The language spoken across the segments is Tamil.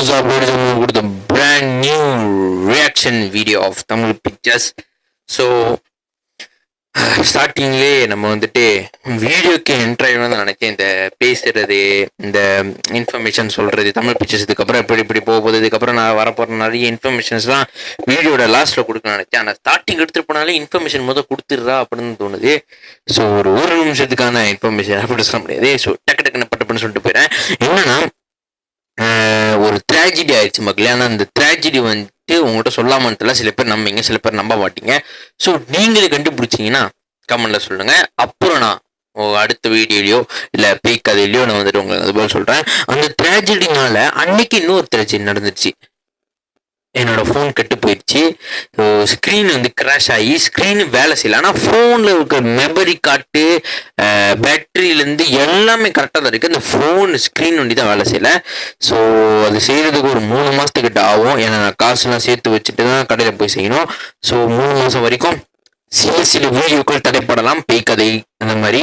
what's up, ladies and gentlemen, with a brand new reaction video of Tamil pictures. So, ஸ்டார்டிங்லேயே நம்ம வந்துட்டு வீடியோக்கு என்ட்ரு ஆகணும்னு தான் நினைச்சேன். இந்த பேசுறது, இந்த இன்ஃபர்மேஷன் சொல்கிறது, தமிழ் பிக்சர்ஸ் இதுக்கப்புறம் எப்படி போகுது, இதுக்கப்புறம் நான் வரப்போகிற நிறைய இன்ஃபர்மேஷன்ஸ்லாம் வீடியோட லாஸ்ட்டில் கொடுக்கணும்னு நினச்சேன். ஆனால் ஸ்டார்டிங் எடுத்துகிட்டு போனாலே இன்ஃபர்மேஷன் கொடுத்துடுறா அப்படின்னு தோணுது. ஸோ ஒரு நிமிஷத்துக்கான இன்ஃபர்மேஷன் அப்படி சொல்ல முடியாது. ஸோ டக்குன்னு பட்டுன்னு சொல்லிட்டு போயிடுறேன். என்னன்னா, ஒரு ட்ராஜடி ஆயிடுச்சு மக்களே. ஆனால் அந்த ட்ராஜடி வந்துட்டு உங்கள்கிட்ட சொல்லாமல் தெரியல. சில பேர் நம்பிங்க, சில பேர் நம்ப மாட்டீங்க. ஸோ நீங்களே கண்டுபிடிச்சிங்கன்னா கமெண்ட்ல சொல்லுங்க. அப்புறம் நான் அடுத்த வீடியோலையோ இல்லை பேய் கதையிலையோ நான் வந்துட்டு உங்களுக்கு அது போல சொல்கிறேன். அந்த ட்ராஜடினால அன்னைக்கு இன்னொரு ட்ராஜடி நடந்துருச்சு. என்னோட ஃபோன் கெட்டு போயிடுச்சு. ஸோ ஸ்க்ரீன் கிராஷ் ஆகி ஸ்க்ரீனு வேலை செய்யலை. ஆனால் ஃபோனில் இருக்கிற மெமரி கார்டு, பேட்டரியிலேருந்து எல்லாமே கரெக்டாக தான் இருக்குது. அந்த ஃபோன் ஸ்க்ரீன் தான் வேலை செய்யலை. ஸோ அது செய்கிறதுக்கு ஒரு 3 மாதத்துக்கிட்ட ஆகும். ஏன்னா நான் காசுலாம் சேர்த்து வச்சுட்டு தான் கடையில் போய் செய்யணும். ஸோ 3 மாதம் வரைக்கும் சில வீடியோக்கள் தடைப்படலாம். பேய் கதை அந்த மாதிரி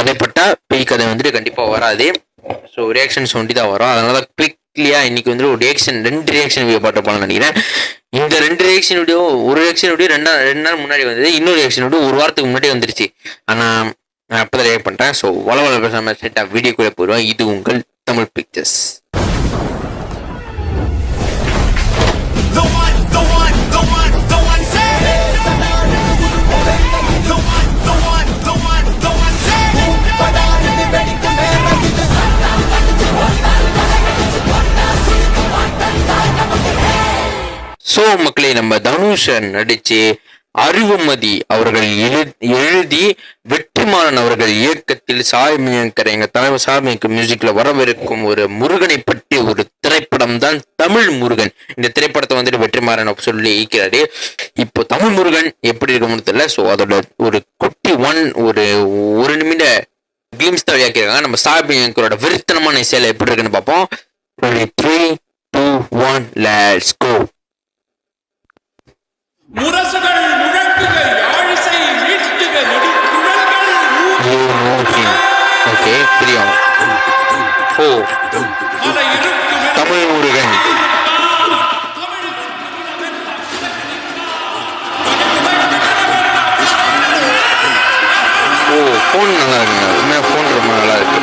தடைப்பட்டால் பேய் கதை கண்டிப்பாக வராது. ஸோ ரியாக்ஷன்ஸ் தான் வரும். அதனால தான் குவிக்லியா இன்னைக்கு ஒரு ரியாக்ஷன் 2 ரியாக்ஷன் வீடியோ பார்த்து போகலான்னு நினைக்கிறேன். இந்த 2 ரியாக்ஷன் வீடியோ, ஒரு ரியாக்ஷன் வீடியோ 2 நாள் முன்னாடி வந்தது. இன்னொரு ரியாக்ஷன் வீடியோ 1 வாரத்துக்கு முன்னாடி வந்துருச்சு. ஆனால் நான் அப்போ தான் ரியாக்ட் பண்ணிட்டேன். ஸோ வளவள பேசாமல் ஸ்ட்ரெயிட்டாக வீடியோக்குள்ளே போயிடுவேன். இது உங்கள் தமிழ் பிக்சர்ஸ். ஸோ மக்களே, நம்ம தனுஷன் நடிச்சு அறிவுமதி அவர்கள் எழுதி வெற்றிமாறன் அவர்கள் இயக்கத்தில் சாமியங்கர் எங்க தலைவர் சாமியங்கர் மியூசிக்ல வரவிருக்கும் ஒரு முருகனை பற்றி ஒரு திரைப்படம் தான் தமிழ் முருகன். இந்த திரைப்படத்தை வெற்றிமாறன் சொல்லி இயக்கிறாரு. இப்போ தமிழ் முருகன் எப்படி இருக்கும்னு தெரியல. ஸோ அதோட ஒரு குட்டி ஒரு நிமிட கிளிம்ஸ் தான் வியாக்கிறாங்க. நம்ம சாமியங்கரோட விருத்தனமான இசையில எப்படி இருக்குன்னு பார்ப்போம். 3, 2, 1 let's go. முரசுகள் முழங்குக, யாழிசை மீட்டுக, நொடிக்குழல்கள். ஓகே, புரியும். ஓ, தமிழ் முருகன். ஓ, ஃபோன் நல்லா இருக்குங்க. உண்மையாக ஃபோன் ரொம்ப நல்லா இருக்கு.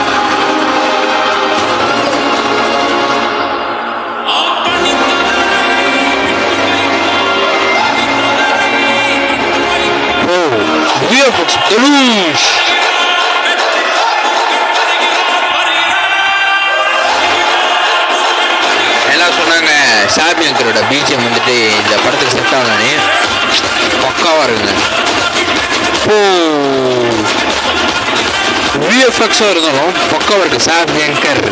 எல்லாம் சொன்னாங்க சாமியங்கரோட பிஜிஎம் இந்த படத்துக்கு செட் ஆகலானே. பக்காவா இருக்குங்க. ஓ, விஎஃப்எக்ஸா இருந்தாலும் பக்காவா இருக்கு. சாமியங்கர்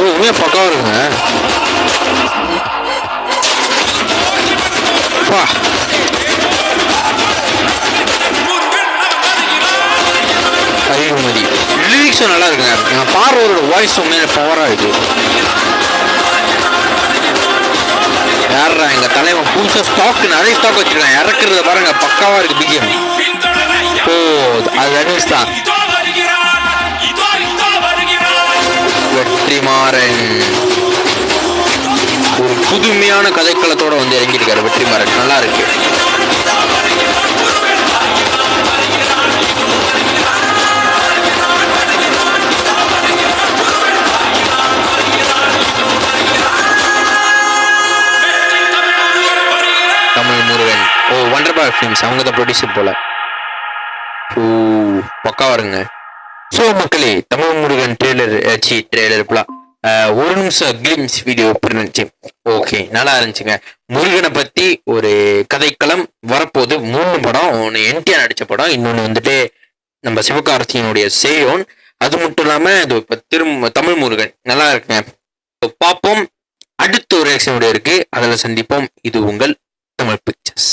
உண்மையா பக்காவா இருக்குங்க. அறிவுமதி லிரிக்ஸும் நல்லா இருக்குங்க. பார்வரோட வாய்ஸ் உண்மையில பவரா இருக்கு. யாரா எங்க தலைவன் புதுசா நிறைய ஸ்டாக் வச்சிருக்காங்க. இறக்குறத பாருங்க, பக்காவா இருக்கு பிஜிஎம். ஓ, அது அனிஸ் தான். வெற்றிமாறன் ஒரு புதுமையான கதைக்களத்தோட இறங்கியிருக்காரு வெற்றிமாறன். நல்லா இருக்கு. தமிழ் முருகன். ஓ, வண்டர்பார் ஃபிலிம்ஸ் அவங்க தான் ப்ரொடியூசர் போல. ஓ, பக்காவா இருங்க. ஸோ மக்களே, தமிழ் முருகன் ட்ரெய்லர் போல 1 நிமிஷம் கிளிம்ஸ் வீடியோ இருந்துச்சு. ஓகே, நல்லா இருந்துச்சுங்க. முருகனை பத்தி ஒரு கதைக்களம் வரப்போது. 3 படம். ஒன்று என்டிஆர் நடிச்ச படம், இன்னொன்று நம்ம சிவகார்த்தியினுடைய சேயோன். அது மட்டும் இல்லாம இது இப்போ தமிழ் முருகன். நல்லா இருக்குங்க. பார்ப்போம். அடுத்த ஒரு ரியாக்ஷன் வீடியோ இருக்கு, அதில் சந்திப்போம். இது உங்கள் தமிழ் பிக்சர்ஸ்.